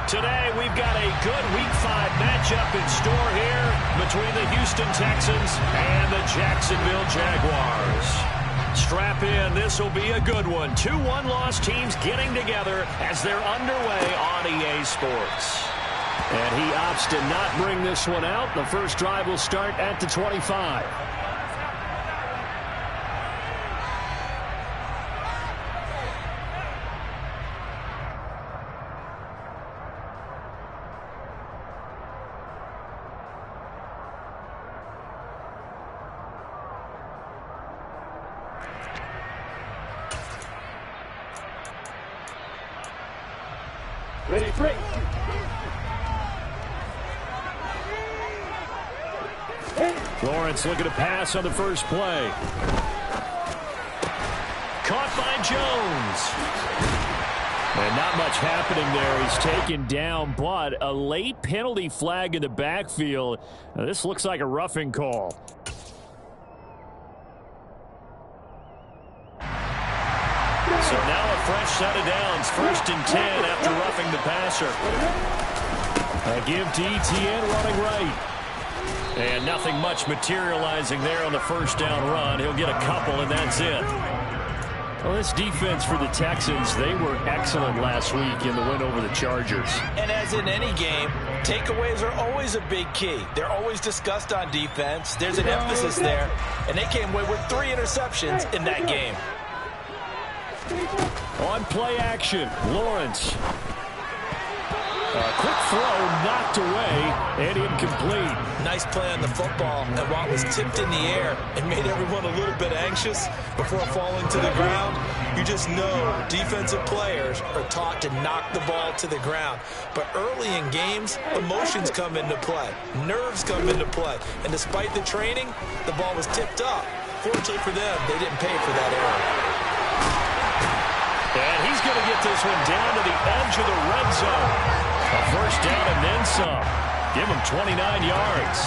Today, we've got a good Week 5 matchup in store here between the Houston Texans and the Jacksonville Jaguars. Strap in. This will be a good one. 2 one-loss teams getting together as they're underway on EA Sports. And he opts to not bring this one out. The first drive will start at the 25. Ready, break. Lawrence looking to pass on the first play. Caught by Jones. And not much happening there. He's taken down, but a late penalty flag in the backfield. Now, this looks like a roughing call. So now a fresh set of downs. 1st and 10 after roughing the passer. A give to Etienne running right. And nothing much materializing there on the first down run. He'll get a couple, and that's it. Well, this defense for the Texans, they were excellent last week in the win over the Chargers. And as in any game, takeaways are always a big key. They're always discussed on defense. There's an emphasis there. And they came away with 3 interceptions in that game. On play action, Lawrence. A quick throw knocked away and incomplete. Nice play on the football, and while it was tipped in the air, it made everyone a little bit anxious before falling to the ground. You just know defensive players are taught to knock the ball to the ground. But early in games, emotions come into play. Nerves come into play. And despite the training, the ball was tipped up. Fortunately for them, they didn't pay for that error. And he's going to get this one down to the edge of the red zone. A first down and then some. Give him 29 yards.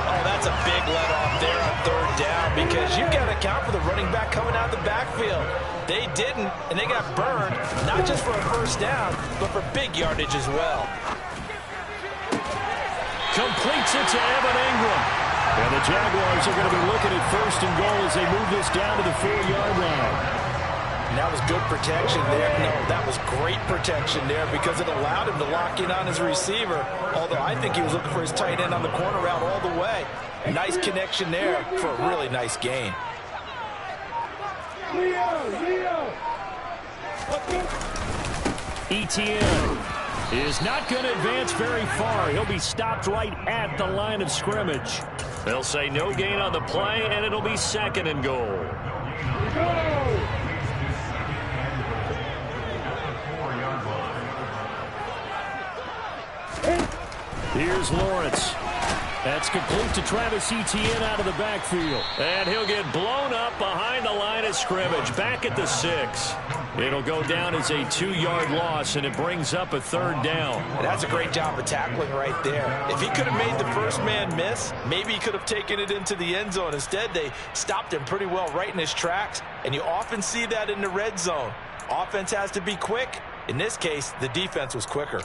Oh, that's a big let-off there on 3rd down because you've got to account for the running back coming out of the backfield. They didn't, and they got burned, not just for a first down, but for big yardage as well. Completes it to Evan Ingram. And the Jaguars are going to be looking at 1st and goal as they move this down to the 4-yard line. And that was good protection there. No, that was great protection there because it allowed him to lock in on his receiver, although I think he was looking for his tight end on the corner route all the way. Nice connection there for a really nice gain. Etienne is not going to advance very far. He'll be stopped right at the line of scrimmage. They'll say no gain on the play, and it'll be 2nd and goal. Here's Lawrence. That's complete to Travis Etienne out of the backfield. And he'll get blown up behind the line of scrimmage. Back at the 6. It'll go down as a 2-yard loss, and it brings up a 3rd down. That's a great job of tackling right there. If he could have made the first man miss, maybe he could have taken it into the end zone. Instead, they stopped him pretty well right in his tracks, and you often see that in the red zone. Offense has to be quick. In this case, the defense was quicker.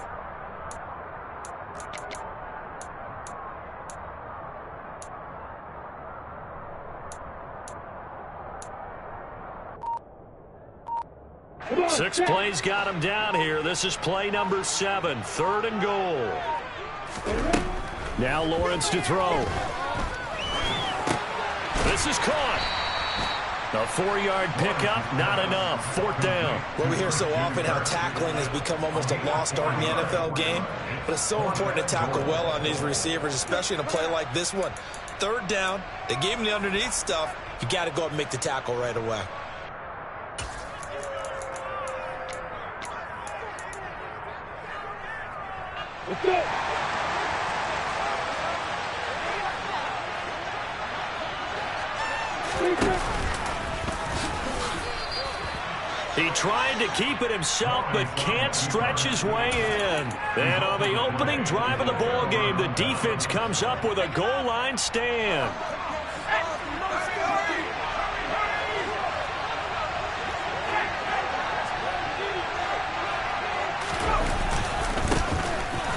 Six plays got him down here. This is play number 7, 3rd and goal. Now Lawrence to throw. This is caught. A 4-yard pickup, not enough. 4th down. Well, we hear so often how tackling has become almost a lost art in the NFL game, but it's so important to tackle well on these receivers, especially in a play like this one. 3rd down, they gave him the underneath stuff. You got to go and make the tackle right away. He tried to keep it himself, but can't stretch his way in. And on the opening drive of the ball game, the defense comes up with a goal line stand.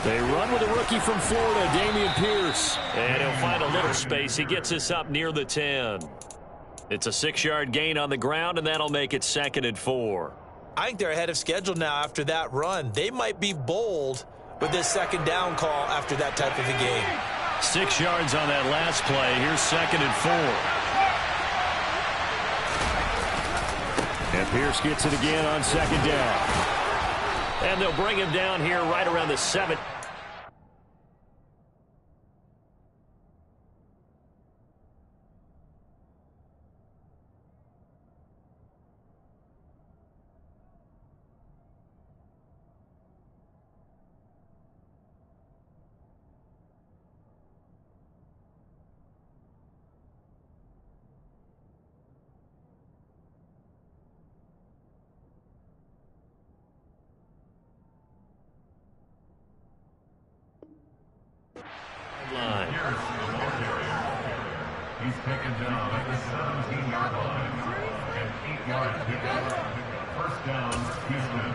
They run with a rookie from Florida, Dameon Pierce. And he'll find a little space. He gets us up near the 10. It's a 6-yard gain on the ground, and that'll make it 2nd and 4. I think they're ahead of schedule now after that run. They might be bold with this 2nd down call after that type of a game. 6 yards on that last play. Here's 2nd and 4. And Pierce gets it again on 2nd down. And they'll bring him down here right around the 7. Line. He's taken down at the 17-yard line. And 8 yards pickup. First down, Houston.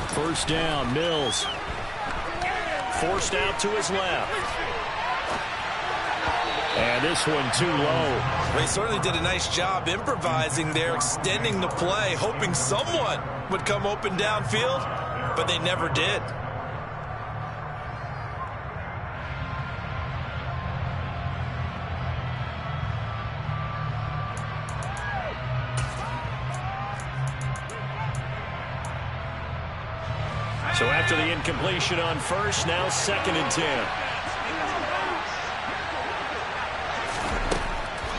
First down, Mills. Forced out to his left. And this one too low. They certainly did a nice job improvising there, extending the play, hoping someone would come open downfield, but they never did. So after the incompletion on first, now 2nd and 10.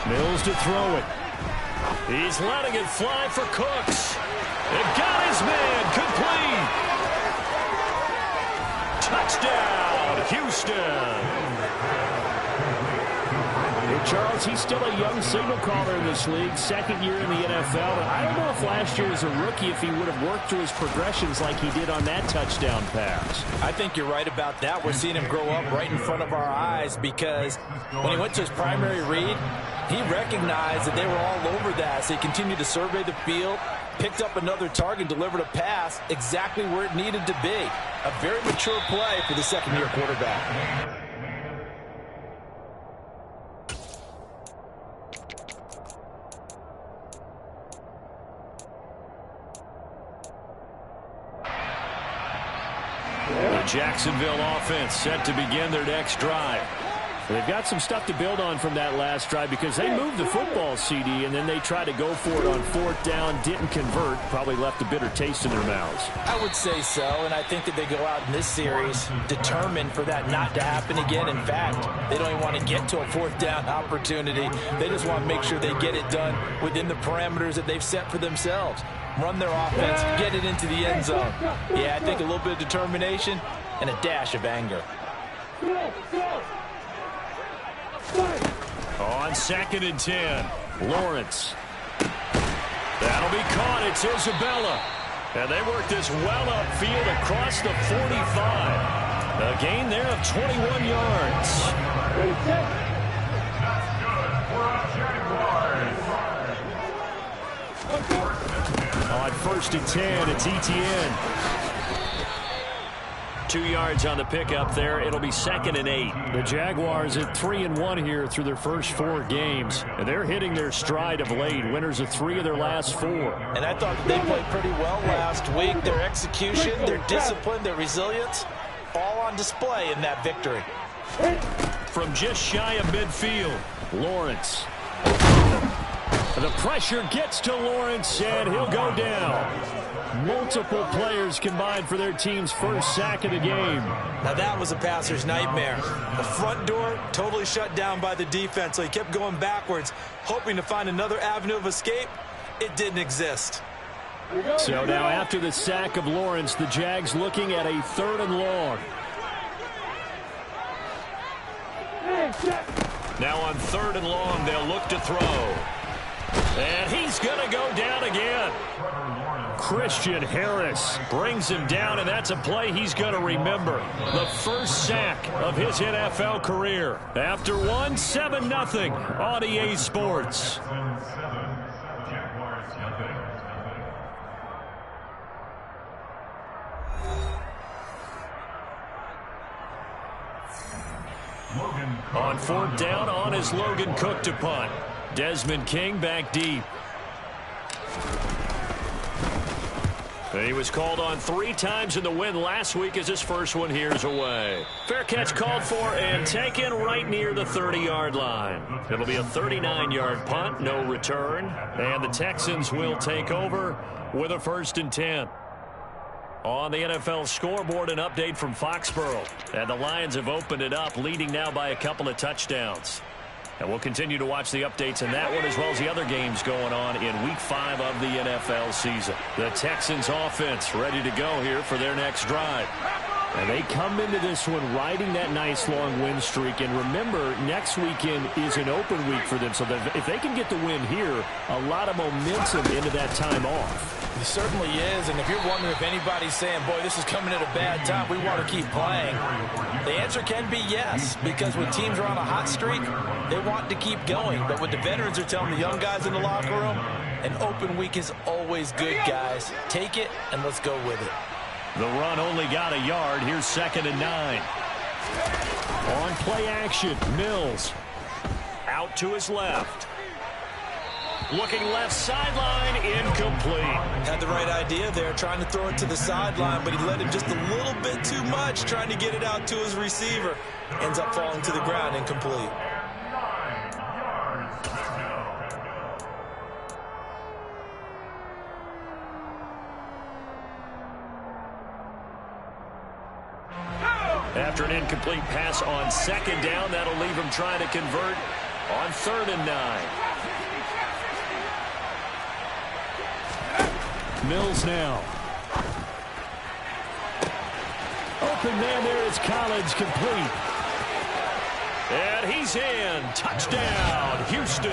Mills to throw it. He's letting it fly for Cooks. It got his man complete. Touchdown, Houston. Hey, Charles, he's still a young signal caller in this league, 2nd year in the NFL. And I don't know if last year as a rookie if he would have worked through his progressions like he did on that touchdown pass. I think you're right about that. We're seeing him grow up right in front of our eyes because when he went to his primary read, he recognized that they were all over that. So he continued to survey the field, picked up another target, delivered a pass exactly where it needed to be. A very mature play for the 2nd-year quarterback. The Jacksonville offense set to begin their next drive. They've got some stuff to build on from that last drive because they moved the football, CD, and then they tried to go for it on 4th down, didn't convert, probably left a bitter taste in their mouths. I would say so, and I think that they go out in this series determined for that not to happen again. In fact, they don't even want to get to a 4th down opportunity. They just want to make sure they get it done within the parameters that they've set for themselves. Run their offense, get it into the end zone. Yeah, I think a little bit of determination and a dash of anger. On 2nd and 10, Lawrence. That'll be caught. It's Isabella. And they work this well upfield across the 45. A gain there of 21 yards. On 1st and 10, it's Etienne. 2 yards on the pickup there. It'll be 2nd and 8. The Jaguars at 3-1 here through their first 4 games. And they're hitting their stride of late. Winners of 3 of their last 4. And I thought they played pretty well last week. Their execution, their discipline, their resilience, all on display in that victory. From just shy of midfield, Lawrence. The pressure gets to Lawrence, and he'll go down. Multiple players combined for their team's first sack of the game. Now that was a passer's nightmare. The front door totally shut down by the defense, so he kept going backwards, hoping to find another avenue of escape. It didn't exist. So now after the sack of Lawrence, the Jags looking at a 3rd and long. Now on 3rd and long, they'll look to throw. And he's going to go down again. Christian Harris brings him down, and that's a play he's going to remember. The first sack of his NFL career. After one, 7-0 on EA Sports. On fourth down, on is Logan Cook to punt. Desmond King back deep. He was called on 3 times in the win last week as his first one here's away. Fair catch called for and taken right near the 30-yard line. It'll be a 39-yard punt, no return. And the Texans will take over with a 1st and 10. On the NFL scoreboard, an update from Foxborough. And the Lions have opened it up, leading now by a couple of touchdowns. And we'll continue to watch the updates in that one as well as the other games going on in Week 5 of the NFL season. The Texans offense ready to go here for their next drive. And they come into this one riding that nice long win streak. And remember, next weekend is an open week for them. So that if they can get the win here, a lot of momentum into that time off. It certainly is, and if you're wondering if anybody's saying, boy, this is coming at a bad time, we want to keep playing, the answer can be yes, because when teams are on a hot streak, they want to keep going. But what the veterans are telling the young guys in the locker room, an open week is always good, guys. Take it, and let's go with it. The run only got a yard. Here's 2nd and 9. On play action, Mills. Out to his left. Looking left sideline, incomplete. Had the right idea there, trying to throw it to the sideline, but he let him just a little bit too much, trying to get it out to his receiver. Ends up falling to the ground, incomplete. After an incomplete pass on 2nd down, that'll leave him trying to convert on 3rd and 9. Mills now. Open man there is Collins, complete. And he's in. Touchdown, Houston.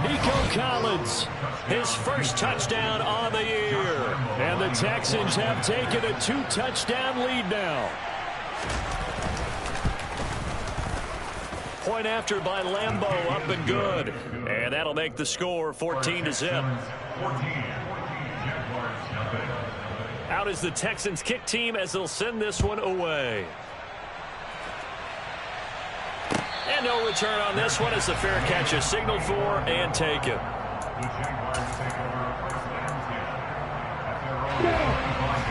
Nico Collins. His first touchdown on the year. And the Texans have taken a 2-touchdown lead now. Point after by Lambeau, up and good. And that'll make the score 14-0. Out is the Texans kick team as they'll send this one away. And no return on this one as the fair catch is signaled for and taken.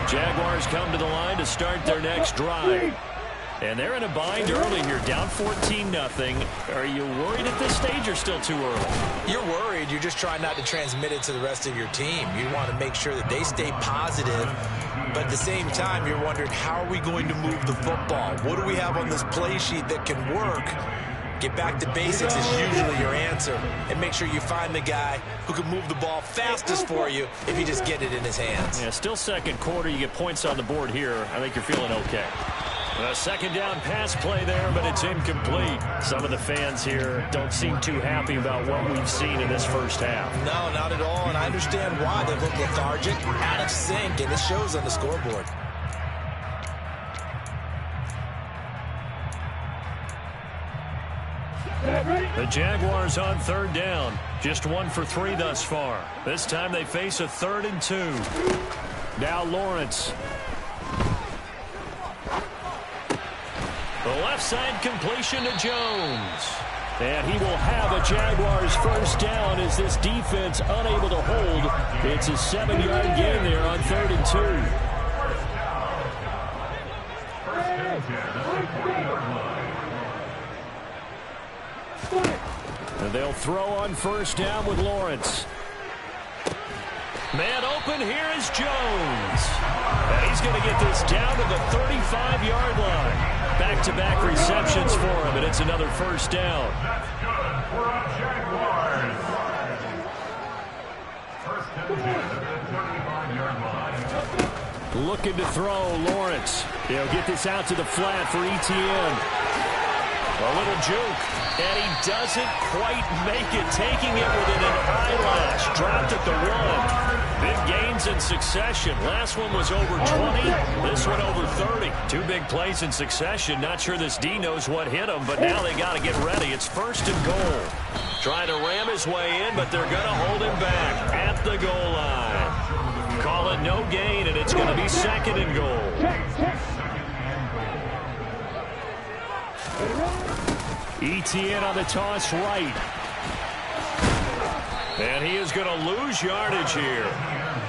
Jaguars come to the line to start their next drive. And they're in a bind early here, down 14-0. Are you worried at this stage or still too early? You're worried. You're just trying not to transmit it to the rest of your team. You want to make sure that they stay positive. But at the same time, you're wondering, how are we going to move the football? What do we have on this play sheet that can work? Get back to basics is usually your answer. And make sure you find the guy who can move the ball fastest for you if you just get it in his hands. Yeah, still 2nd quarter. You get points on the board here. I think you're feeling okay. A 2nd down pass play there, but it's incomplete. Some of the fans here don't seem too happy about what we've seen in this first half. No, not at all, and I understand why. They look lethargic, out of sync, and it shows on the scoreboard. The Jaguars on 3rd down. Just 1 for 3 thus far. This time they face a 3rd and 2. Now Lawrence. The left side completion to Jones. And he will have a Jaguars first down as this defense unable to hold. It's a 7-yard gain there on 3rd and 2. And they'll throw on 1st down with Lawrence. Man open, here is Jones. And he's going to get this down to the 35-yard line. Back-to-back receptions for him, and it's another first down. That's good for our Jaguars. First and 10 at the 35-yard line. Looking to throw, Lawrence. He'll get this out to the flat for ETN. A little juke, and he doesn't quite make it, taking it within an eyelash. Dropped at the 1. Big gains in succession. Last one was over 20. This one over 30. 2 big plays in succession. Not sure this D knows what hit him, but now they got to get ready. It's 1st and goal. Trying to ram his way in, but they're going to hold him back at the goal line. Call it no gain, and it's going to be 2nd and goal. Etienne on the toss right. And he is going to lose yardage here.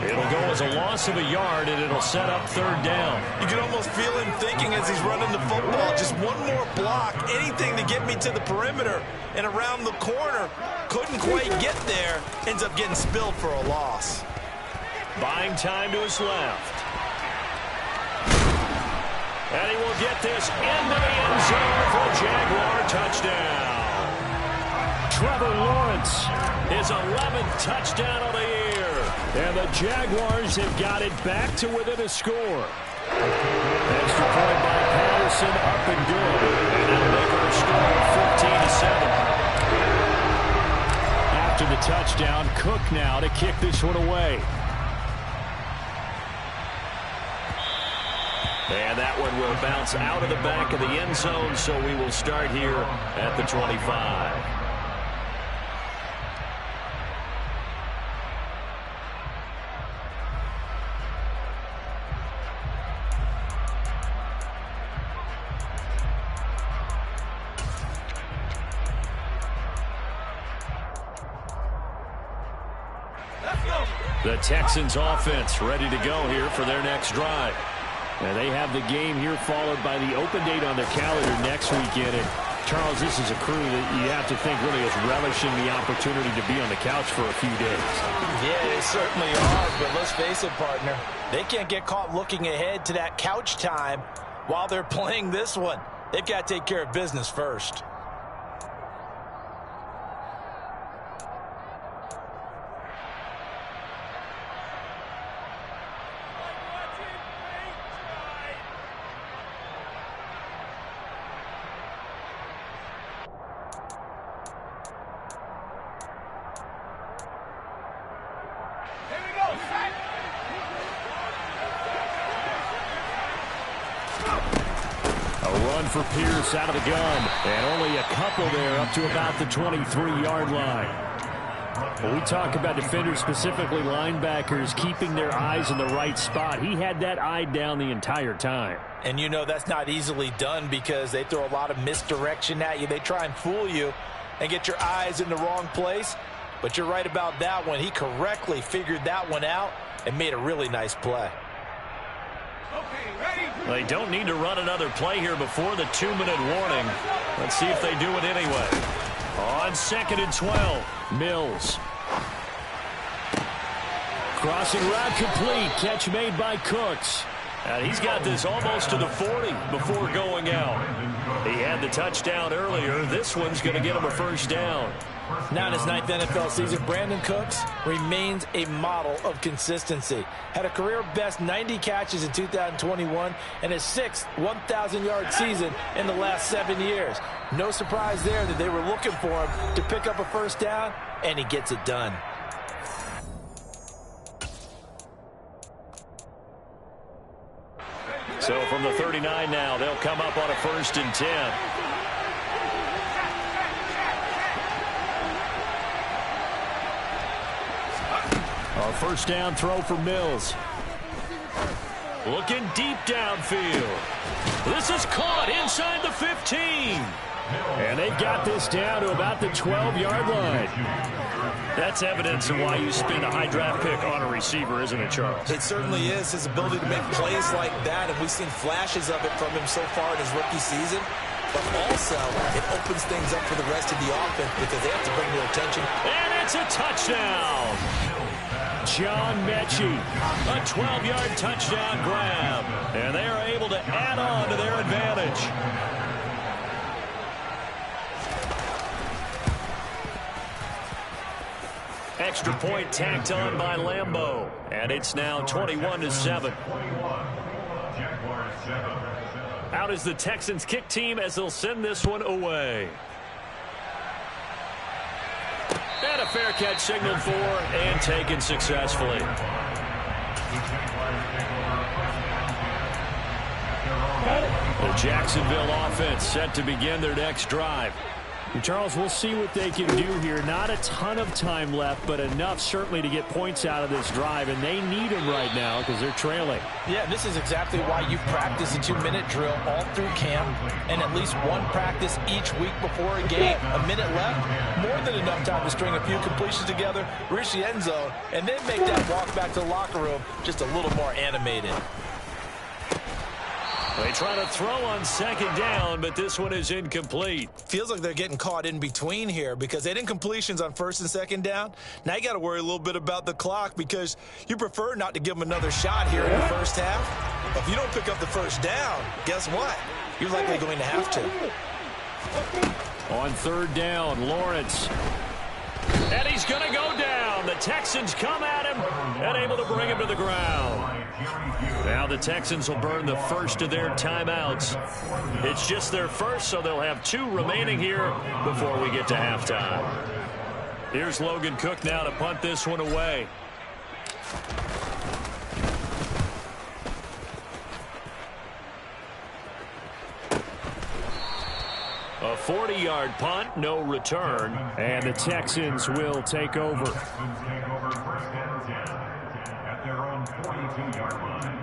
It'll go as a loss of a yard, and it'll set up 3rd down. You can almost feel him thinking as he's running the football. Just one more block, anything to get me to the perimeter and around the corner. Couldn't quite get there. Ends up getting spilled for a loss. Buying time to his left. And he will get this into the end zone for a Jaguar touchdown. Trevor Lawrence, his 11th touchdown of the year. And the Jaguars have got it back to within a score. Extra point by Patterson, up and good. And that'll make our score 14-7. After the touchdown, Cook now to kick this one away. And that one will bounce out of the back of the end zone, so we will start here at the 25. The Texans offense ready to go here for their next drive. And they have the game here followed by the open date on their calendar next weekend. And Charles, this is a crew that you have to think really is relishing the opportunity to be on the couch for a few days. Yeah, they certainly are, but let's face it, partner. They can't get caught looking ahead to that couch time while they're playing this one. They've got to take care of business first. For Pierce out of the gun, and only a couple there up to about the 23-yard line. When we talk about defenders, specifically linebackers, keeping their eyes in the right spot, he had that eye down the entire time. And you know that's not easily done because they throw a lot of misdirection at you. They try and fool you and get your eyes in the wrong place. But you're right about that one. He correctly figured that one out and made a really nice play. They don't need to run another play here before the 2-minute warning. Let's see if they do it anyway. On 2nd and 12, Mills. Crossing route complete. Catch made by Cooks. And he's got this almost to the 40 before going out. He had the touchdown earlier. This one's going to get him a 1st down. Now in his 9th NFL season, Brandon Cooks remains a model of consistency. Had a career-best 90 catches in 2021 and his 6th 1,000-yard season in the last 7 years. No surprise there that they were looking for him to pick up a 1st down, and he gets it done. So from the 39 now, they'll come up on a 1st and 10. A 1st down throw for Mills. Looking deep downfield. This is caught inside the 15. And they've got this down to about the 12-yard line. That's evidence of why you spend a high draft pick on a receiver, isn't it, Charles? It certainly is. His ability to make plays like that, and we've seen flashes of it from him so far in his rookie season. But also, it opens things up for the rest of the offense because they have to bring their attention. And it's a touchdown. John Mechie, a 12-yard touchdown grab. And they are able to add on to their advantage. Extra point tacked on by Lambeau. And it's now 21-7. Out Timeout is the Texans kick team as they'll send this one away. And a fair catch signaled for and taken successfully. The Jacksonville offense set to begin their next drive. And Charles, we'll see what they can do here. Not a ton of time left, but enough certainly to get points out of this drive, and they need them right now because they're trailing. Yeah, this is exactly why you practice a 2-minute drill all through camp and at least one practice each week before a game. A minute left, more than enough time to string a few completions together, reach the end zone, and then make that walk back to the locker room just a little more animated. They try to throw on second down, but this one is incomplete. Feels like they're getting caught in between here because they didn't completions on first and second down. Now you got to worry a little bit about the clock because you prefer not to give them another shot here in the first half. But if you don't pick up the first down, guess what? You're likely going to have to. On third down, Lawrence. And he's going to go down. The Texans come at him and able to bring him to the ground. Now the Texans will burn the first of their timeouts. It's just their first, so they'll have 2 remaining here before we get to halftime. Here's Logan Cook now to punt this one away. A 40-yard punt, no return, and the Texans will take over. Texans take over first and 10 at their own 42-yard line.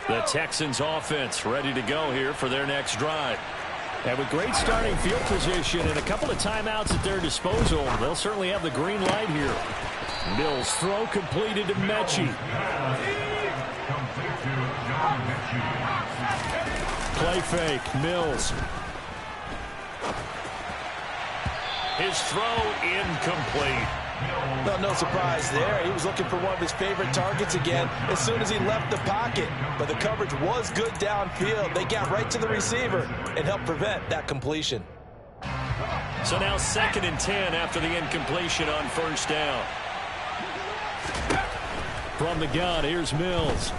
The Texans offense ready to go here for their next drive. And with great starting field position and a couple of timeouts at their disposal, they'll certainly have the green light here. Mills throw completed to Mechie. Play fake, Mills. His throw incomplete. No surprise there. He was looking for one of his favorite targets again as soon as he left the pocket. But the coverage was good downfield. They got right to the receiver and helped prevent that completion. So now 2nd and 10 after the incompletion on first down. From the gun, here's Mills.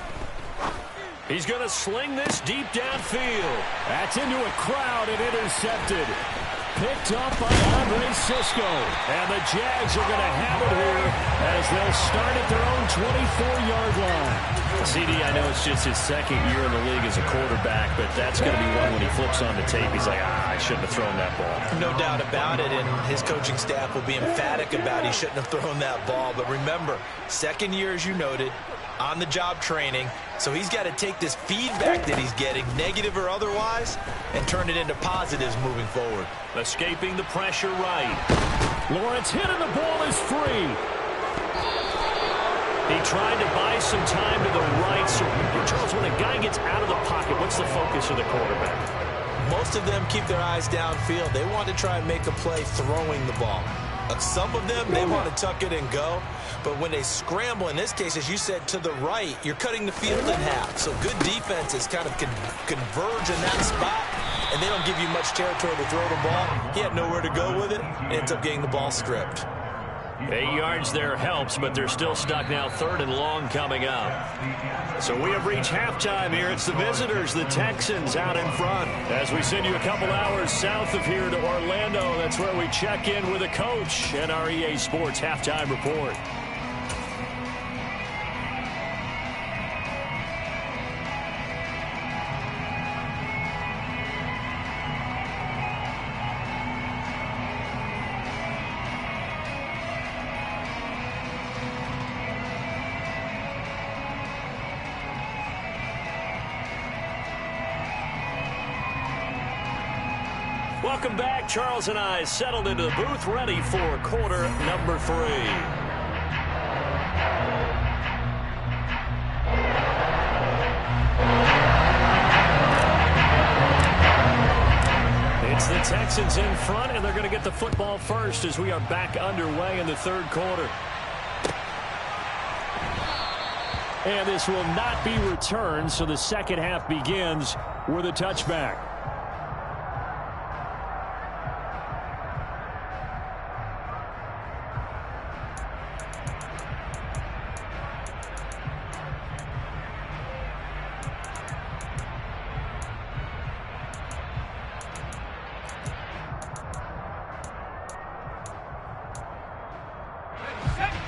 He's going to sling this deep downfield. That's into a crowd and intercepted. Picked up by Andre Sisco. And the Jags are going to have it here as they'll start at their own 24-yard line. CD, I know it's just his 2nd year in the league as a quarterback, but that's going to be one when he flips on the tape. He's like, I shouldn't have thrown that ball. No doubt about it, and his coaching staff will be emphatic about he shouldn't have thrown that ball. But remember, 2nd year, as you noted, on-the-job training, so he's got to take this feedback that he's getting, negative or otherwise, and turn it into positives moving forward. Escaping the pressure right. Lawrence hit and the ball is free. He tried to buy some time to the right. So, Charles, when a guy gets out of the pocket, what's the focus of the quarterback? Most of them keep their eyes downfield. They want to try and make a play throwing the ball. Some of them, they want to tuck it and go. But when they scramble, in this case, as you said, to the right, you're cutting the field in half. So good defenses kind of converge in that spot, and they don't give you much territory to throw the ball. He had nowhere to go with it, and ends up getting the ball stripped. 8 yards there helps, but they're still stuck now. 3rd and long coming up. So we have reached halftime here. It's the visitors, the Texans, out in front. As we send you a couple hours south of here to Orlando, that's where we check in with a coach and our EA Sports Halftime Report. Welcome back. Charles and I settled into the booth, ready for quarter number 3. It's the Texans in front, and they're going to get the football first as we are back underway in the 3rd quarter. And this will not be returned, so the second half begins with a touchback.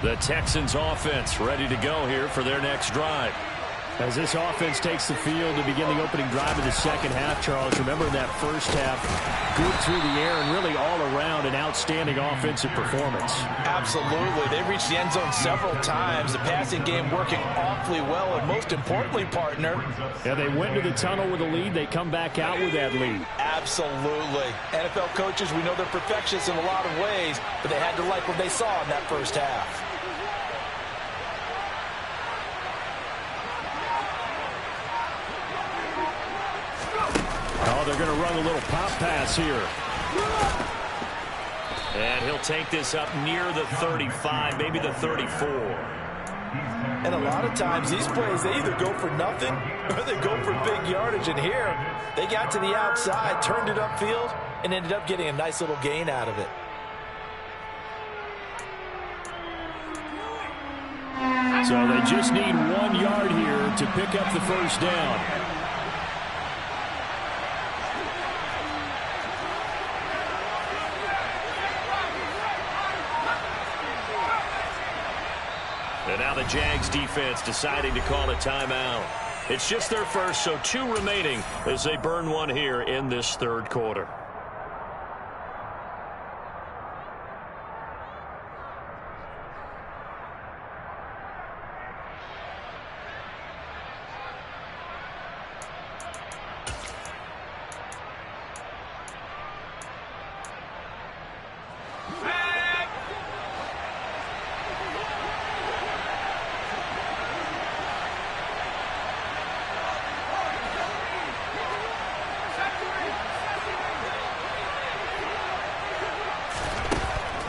The Texans offense ready to go here for their next drive. As this offense takes the field to begin the opening drive of the second half, Charles, remember that first half, good through the air and really all around an outstanding offensive performance. Absolutely. They reached the end zone several times. The passing game working awfully well, and most importantly, partner. Yeah, they went to the tunnel with a lead. They come back out with that lead. Absolutely. NFL coaches, we know they're perfectionists in a lot of ways, but they had to like what they saw in that first half. Oh, they're going to run a little pop pass here. And he'll take this up near the 35, maybe the 34. And a lot of times these plays, they either go for nothing or they go for big yardage. And here, they got to the outside, turned it upfield, and ended up getting a nice little gain out of it. So they just need 1 yard here to pick up the first down. And now the Jags defense deciding to call a timeout. It's just their first, so 2 remaining as they burn one here in this third quarter.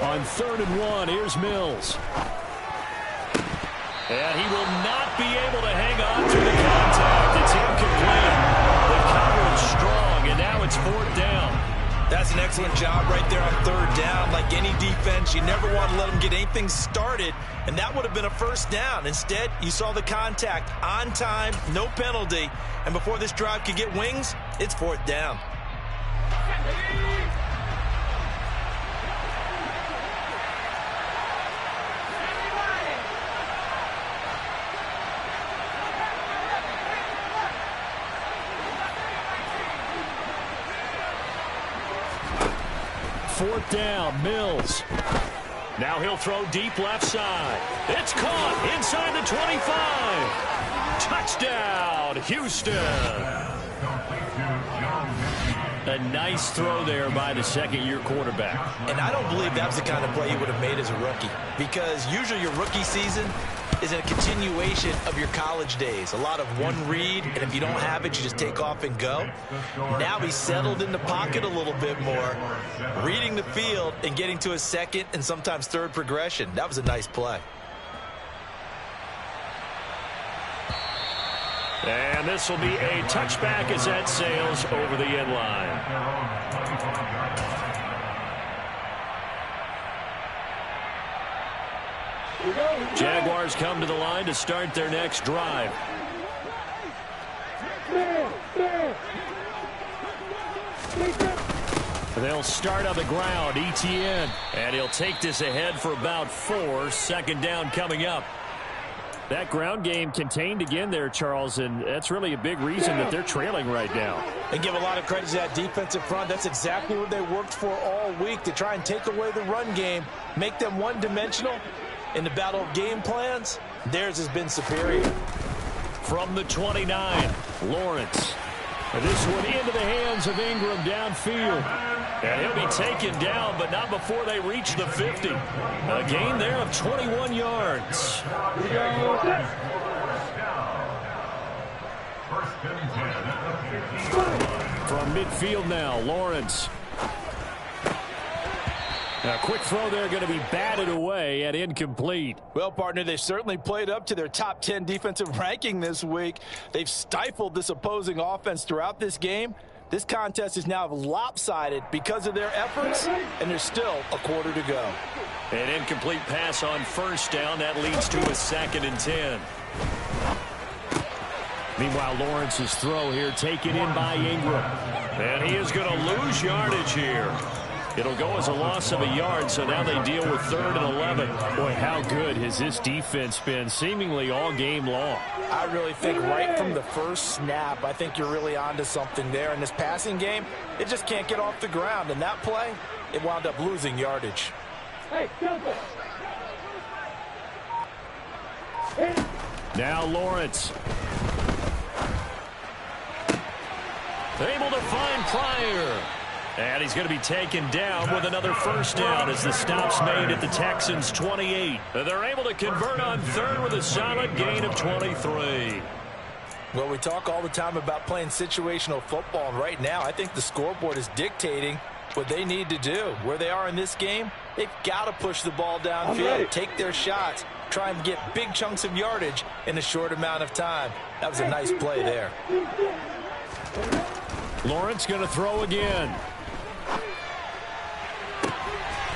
On 3rd and 1, here's Mills. And he will not be able to hang on to the contact. It's incomplete. The coverage strong, and now it's 4th down. That's an excellent job right there on 3rd down. Like any defense, you never want to let them get anything started, and that would have been a 1st down. Instead, you saw the contact on time, no penalty, and before this drive could get wings, it's 4th down. Fourth down, Mills. Now he'll throw deep left side. It's caught inside the 25. Touchdown, Houston. A nice throw there by the second-year quarterback. And I don't believe that was the kind of play he would have made as a rookie, because usually your rookie season is a continuation of your college days. A lot of one read, and if you don't have it, you just take off and go. Now he's settled in the pocket a little bit more, reading the field and getting to his second and sometimes third progression. That was a nice play. And this will be a touchback as that sails over the end line. Jaguars come to the line to start their next drive. They'll start on the ground, ETN. And he'll take this ahead for about 4. 2nd down coming up. That ground game contained again there, Charles, and that's really a big reason that they're trailing right now. And give a lot of credit to that defensive front. That's exactly what they worked for all week, to try and take away the run game, make them one-dimensional. In the battle of game plans, theirs has been superior. From the 29, Lawrence. This one into the hands of Ingram downfield. and he'll be taken down, but not before they reach the 50. A gain there of 21 yards. From midfield now, Lawrence. A quick throw there, going to be batted away and incomplete. Well, partner, they've certainly played up to their top 10 defensive ranking this week. They've stifled this opposing offense throughout this game. This contest is now lopsided because of their efforts, and there's still a quarter to go. An incomplete pass on first down. That leads to a 2nd and 10. Meanwhile, Lawrence's throw here taken in by Ingram. And he is going to lose yardage here. It'll go as a loss of a yard, so now they deal with 3rd and 11. Boy, how good has this defense been seemingly all game long? I really think right from the first snap, I think you're really onto something there. In this passing game, it just can't get off the ground. And that play, it wound up losing yardage. Hey, jump it. Now Lawrence. Able to find Pryor. And he's going to be taken down with another first down as the stop's made at the Texans' 28. They're able to convert on 3rd with a solid gain of 23. Well, we talk all the time about playing situational football, and right now I think the scoreboard is dictating what they need to do. Where they are in this game, they've got to push the ball downfield, take their shots, try and get big chunks of yardage in a short amount of time. That was a nice play there. Lawrence going to throw again.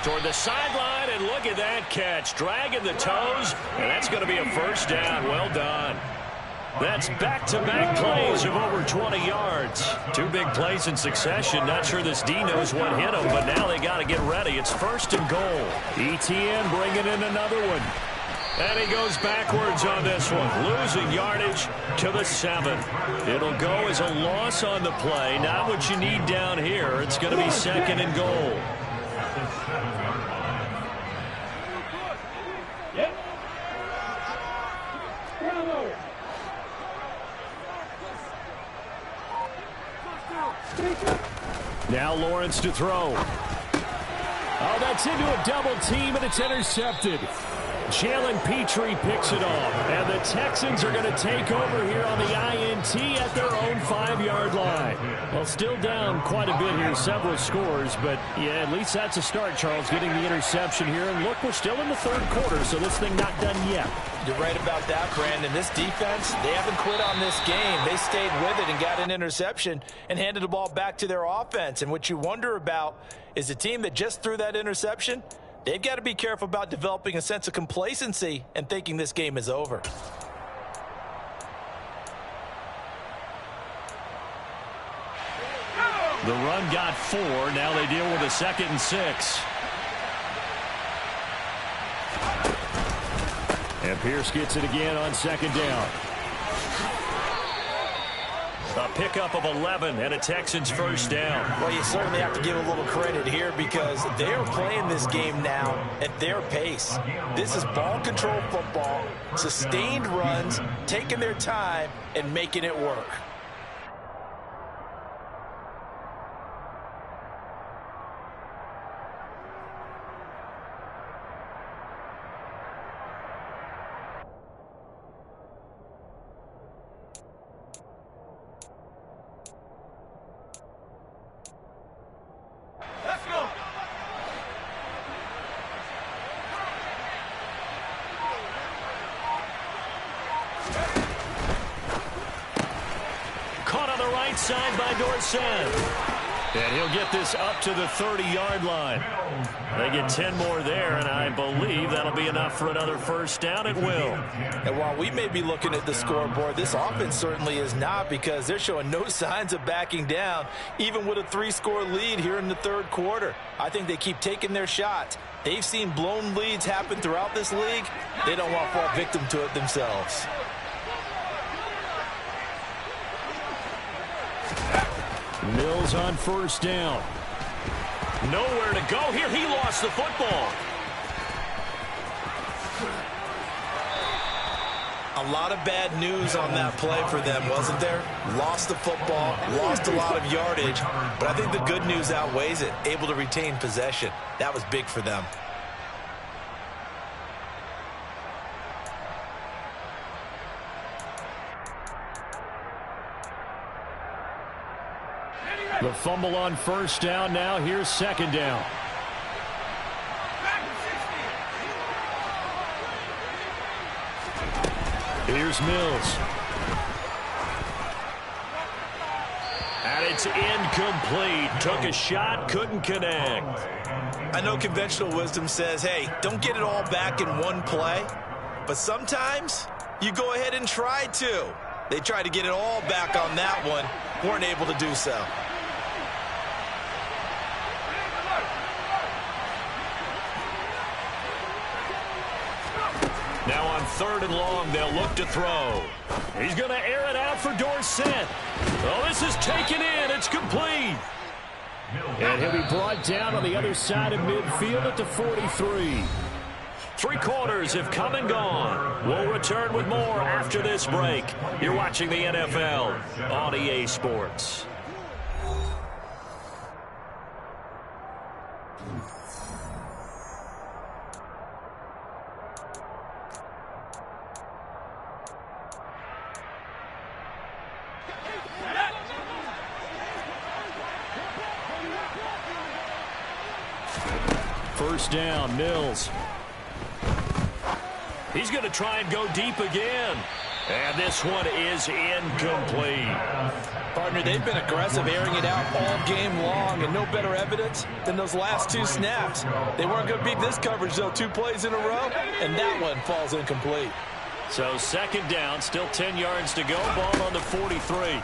Toward the sideline, and look at that catch. Dragging the toes, and that's going to be a first down. Well done. That's back-to-back plays of over 20 yards. 2 big plays in succession. Not sure this D knows what hit him, but now they got to get ready. It's 1st and goal. ETN bringing in another one. And he goes backwards on this one, losing yardage to the 7. It'll go as a loss on the play. Not what you need down here. It's going to be 2nd and goal. Now Lawrence to throw. Oh, that's into a double team, and it's intercepted. Jalen Petrie picks it off, and the Texans are going to take over here on the INT at their own 5-yard line. Well, still down quite a bit here, several scores, but yeah, at least that's a start, Charles, getting the interception here. And look, we're still in the 3rd quarter, so this thing not done yet. You're right about that, Brandon. This defense, they haven't quit on this game. They stayed with it and got an interception and handed the ball back to their offense. And what you wonder about is the team that just threw that interception, they've got to be careful about developing a sense of complacency and thinking this game is over. The run got 4. Now they deal with a 2nd and 6. And Pierce gets it again on 2nd down. A pickup of 11 and a Texans first down. Well, you certainly have to give a little credit here because they are playing this game now at their pace. This is ball control football, sustained runs, taking their time and making it work. Side by Dorsett. And he'll get this up to the 30-yard line. They get 10 more there, and I believe that'll be enough for another first down. It will. And while we may be looking at the scoreboard, this offense certainly is not because they're showing no signs of backing down, even with a 3-score lead here in the 3rd quarter. I think they keep taking their shots. They've seen blown leads happen throughout this league. They don't want to fall victim to it themselves. Mills on first down. Nowhere to go here. He lost the football. A lot of bad news on that play for them, wasn't there? Lost the football, lost a lot of yardage, but I think the good news outweighs it. Able to retain possession. That was big for them. The fumble on first down. Now here's 2nd down. Here's Mills. And it's incomplete. Took a shot, couldn't connect. I know conventional wisdom says, hey, don't get it all back in one play. But sometimes you go ahead and try to. They tried to get it all back on that one. Weren't able to do so. Now on 3rd and long, they'll look to throw. He's going to air it out for Dorsett. Oh, this is taken in. It's complete. And he'll be brought down on the other side of midfield at the 43. 3 quarters have come and gone. We'll return with more after this break. You're watching the NFL on EA Sports. First down, Mills. He's going to try and go deep again. And this one is incomplete. Partner, they've been aggressive, airing it out all game long, and no better evidence than those last 2 snaps. They weren't going to beat this coverage, though, 2 plays in a row, and that one falls incomplete. So 2nd down, still 10 yards to go. Ball on the 43.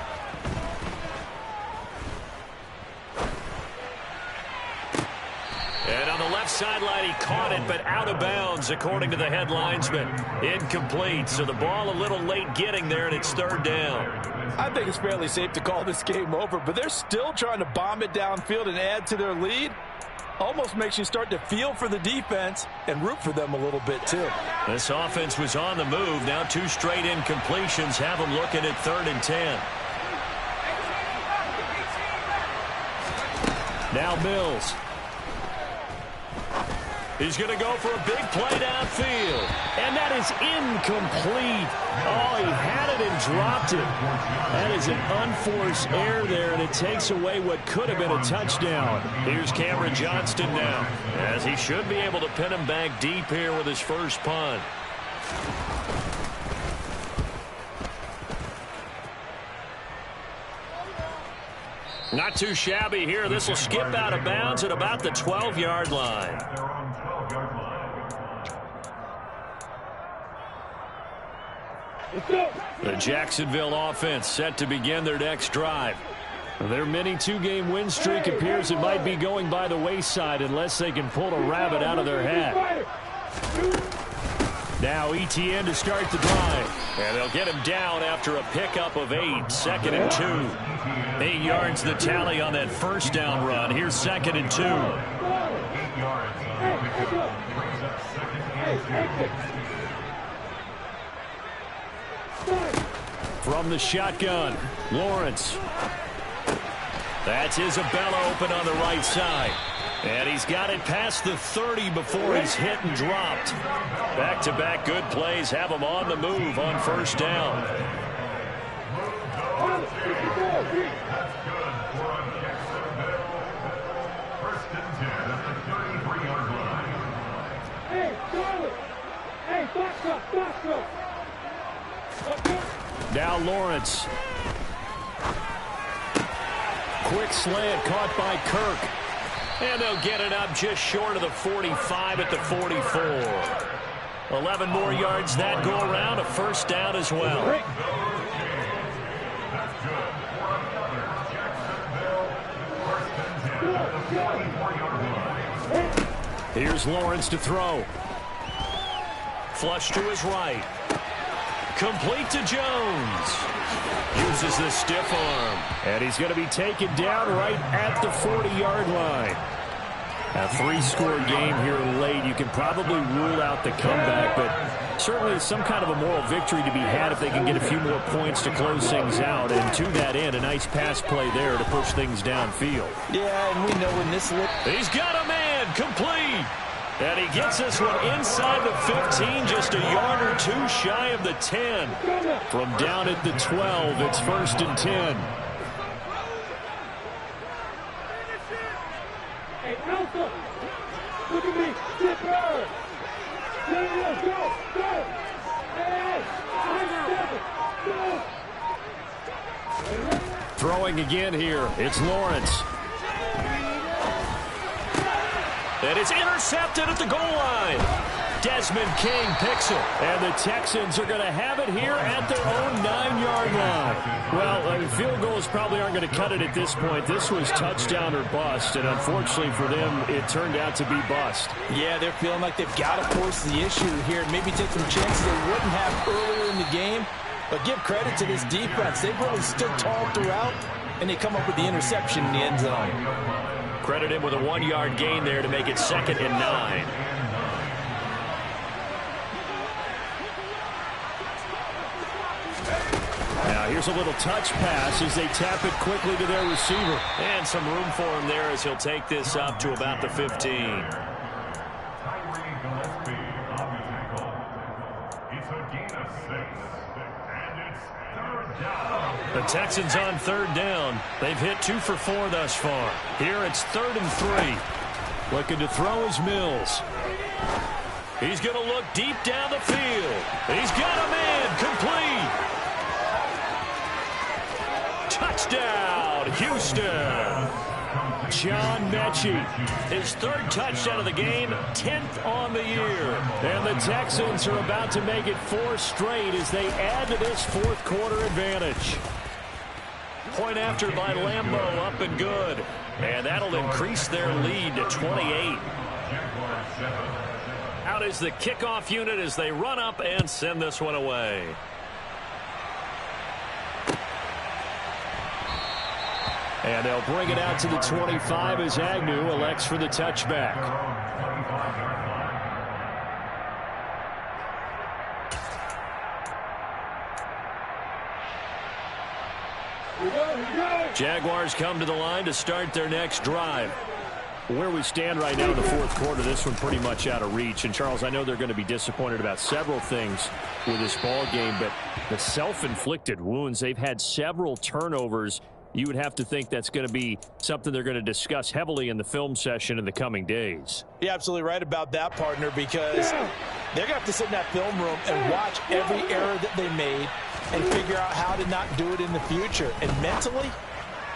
And on the left sideline, he caught it, but out of bounds, according to the head linesman. Incomplete, so the ball a little late getting there, and it's 3rd down. I think it's fairly safe to call this game over, but they're still trying to bomb it downfield and add to their lead. Almost makes you start to feel for the defense and root for them a little bit, too. This offense was on the move. Now 2 straight incompletions have them looking at 3rd and 10. Now Mills. He's going to go for a big play downfield. And that is incomplete. Oh, he had it and dropped it. That is an unforced error there, and it takes away what could have been a touchdown. Here's Cameron Johnston now, as he should be able to pin him back deep here with his first punt. Not too shabby here. This will skip out of bounds at about the 12-yard line. The Jacksonville offense set to begin their next drive. Their mini 2-game win streak appears it might be going by the wayside unless they can pull a rabbit out of their hat. Now Etienne to start the drive. And they'll get him down after a pickup of 8. 2nd and 2. 8 yards the tally on that first down run. Here's 2nd and 2. 8 yards. Brings up 2nd and 2. From the shotgun, Lawrence. That's Isabella open on the right side. And he's got it past the 30 before he's hit and dropped. Back-to-back good plays have him on the move on first down. That's good for Jacksonville. 1st and 10 at the 33-yard line. Hey, Charlie! Hey, box up! Now Lawrence. Quick slant caught by Kirk. And they'll get it up just short of the 45 at the 44. 11 more yards that go around. A first down as well. That's good for another Jacksonville. 1st and 10 at the 44-yard line. Here's Lawrence to throw. Flush to his right. Complete to Jones. Uses the stiff arm. And he's going to be taken down right at the 40-yard line. A 3-score game here late. You can probably rule out the comeback, but certainly some kind of a moral victory to be had if they can get a few more points to close things out. And to that end, a nice pass play there to push things downfield. Yeah, and we know when this... He's got a man. Complete. And he gets this one inside the 15, just a yard or 2 shy of the 10. From down at the 12, it's 1st and 10. Hey, Alpha! Look at me! Zipper! Go! Hey! Throwing again here. It's Lawrence. And it's intercepted at the goal line. Desmond King picks it. And the Texans are going to have it here at their own 9-yard line. Well, field goals probably aren't going to cut it at this point. This was touchdown or bust, and unfortunately for them, it turned out to be bust. Yeah, they're feeling like they've got to force the issue here and maybe take some chances they wouldn't have earlier in the game. But give credit to this defense. They've really stood tall throughout, and they come up with the interception in the end zone. Credit him with a 1-yard gain there to make it 2nd and 9. Now here's a little touch pass as they tap it quickly to their receiver. And some room for him there as he'll take this up to about the 15. The Texans on 3rd down. They've hit 2 for 4 thus far. Here it's 3rd and 3. Looking to throw is Mills. He's going to look deep down the field. He's got a man complete. Touchdown, Houston. John Mechie. His 3rd touchdown of the game, 10th on the year. And the Texans are about to make it 4 straight as they add to this 4th quarter advantage. Point after by Lambeau, up and good. And that'll increase their lead to 28. Out is the kickoff unit as they run up and send this one away. And they'll bring it out to the 25 as Agnew elects for the touchback. Jaguars come to the line to start their next drive. Where we stand right now in the 4th quarter, this one pretty much out of reach. And, Charles, I know they're going to be disappointed about several things with this ball game, but the self-inflicted wounds, they've had several turnovers. You would have to think that's going to be something they're going to discuss heavily in the film session in the coming days. You're absolutely right about that, partner, because they're going to have to sit in that film room and watch every error that they made and figure out how to not do it in the future. And mentally,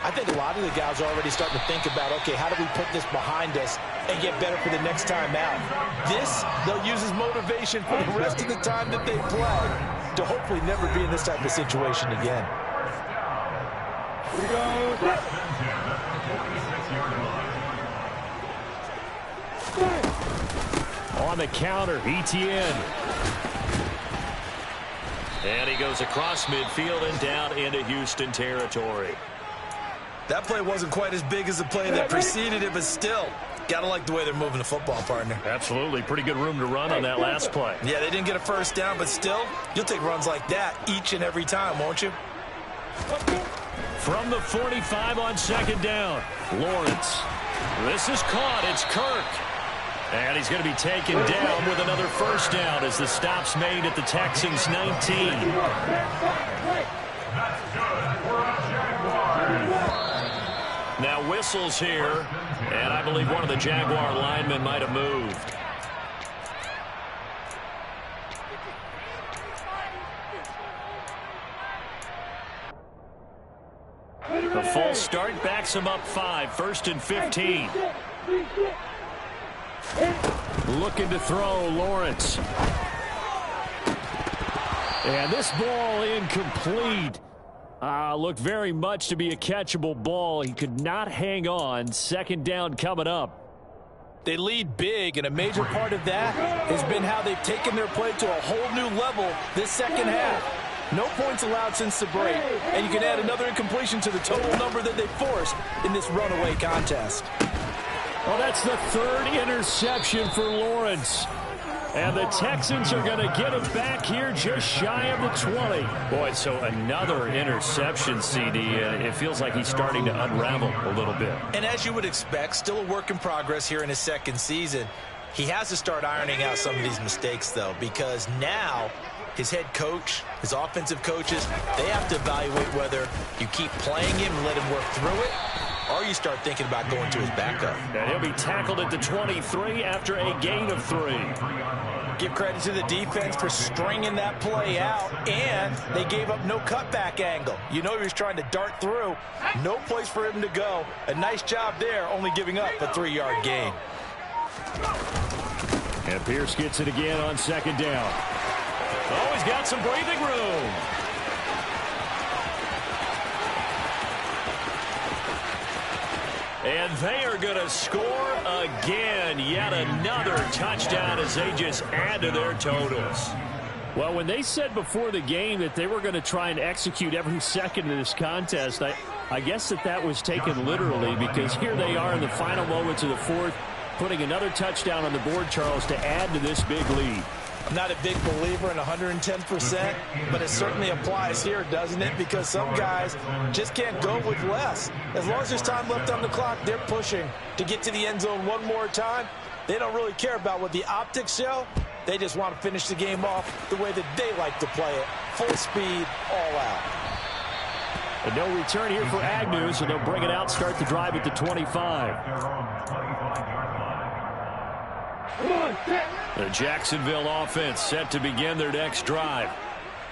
I think a lot of the guys are already starting to think about, okay, how do we put this behind us and get better for the next time out? This, they'll use as motivation for the rest of the time that they play to hopefully never be in this type of situation again. On the counter, Etienne. And he goes across midfield and down into Houston territory. That play wasn't quite as big as the play that preceded it, but still, got to like the way they're moving the football, partner. Absolutely. Pretty good room to run on that last play. Yeah, they didn't get a first down, but still, you'll take runs like that each and every time, won't you? From the 45 on 2nd down, Lawrence. This is caught. It's Kirk. And he's going to be taken down with another first down as the stop's made at the Texans' 19. Now whistles here, and I believe one of the Jaguar linemen might have moved. The false start backs him up 5, 1st and 15. Looking to throw, Lawrence. And this ball incomplete. Looked very much to be a catchable ball. He could not hang on. 2nd down coming up. They lead big, and a major part of that has been how they've taken their play to a whole new level this 2nd half. No points allowed since the break, and you can add another incompletion to the total number that they forced in this runaway contest. Well, that's the 3rd interception for Lawrence. And the Texans are going to get it back here just shy of the 20. Boy, so another interception, CD, and it feels like he's starting to unravel a little bit. And as you would expect, still a work in progress here in his 2nd season. He has to start ironing out some of these mistakes, though, because now his head coach, his offensive coaches, they have to evaluate whether you keep playing him and let him work through it, or you start thinking about going to his backup. And he'll be tackled at the 23 after a gain of 3. Give credit to the defense for stringing that play out, and they gave up no cutback angle. You know he was trying to dart through. No place for him to go. A nice job there, only giving up a 3-yard gain. And Pierce gets it again on second down. Oh, he's got some breathing room. And they are going to score again. Yet another touchdown as they just add to their totals. Well, when they said before the game that they were going to try and execute every second of this contest, I guess that was taken literally, because here they are in the final moments of the fourth, putting another touchdown on the board, Charles, to add to this big lead. I'm not a big believer in 110%, but it certainly applies here, doesn't it? Because some guys just can't go with less. As long as there's time left on the clock, they're pushing to get to the end zone one more time. They don't really care about what the optics show. They just want to finish the game off the way that they like to play it. Full speed, all out. And no return here for Agnew, so they'll bring it out, start the drive at the 25. The Jacksonville offense set to begin their next drive.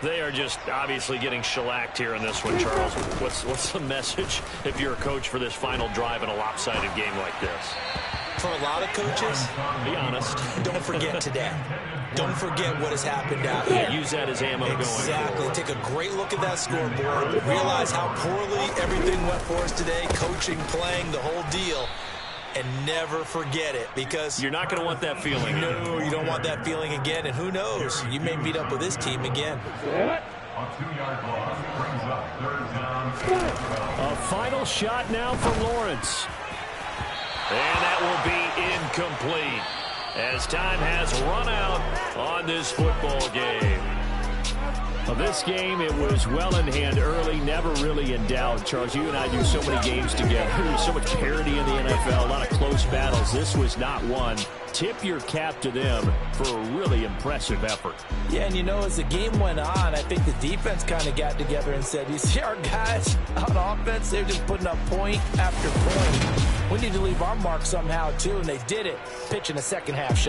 They are just obviously getting shellacked here in this one, Charles. What's the message if you're a coach for this final drive in a lopsided game like this? For a lot of coaches, be honest, don't forget today. Don't forget what has happened out here. Use that as ammo going. Exactly. Take a great look at that scoreboard. Realize how poorly everything went for us today. Coaching, playing, the whole deal. And never forget it, because you're not going to want that feeling. No, you don't want that feeling again. And who knows? You may meet up with this team again. A 2-yard loss brings up third down. A final shot now for Lawrence. And that will be incomplete as time has run out on this football game. Well, this game, it was well in hand early, never really in doubt. Charles, you and I do so many games together. There's so much parity in the NFL, a lot of close battles. This was not one. Tip your cap to them for a really impressive effort. Yeah, and you know, as the game went on, I think the defense kind of got together and said, you see our guys on offense, they're just putting up point after point. We need to leave our mark somehow, too, and they did it. Pitching a second half shot.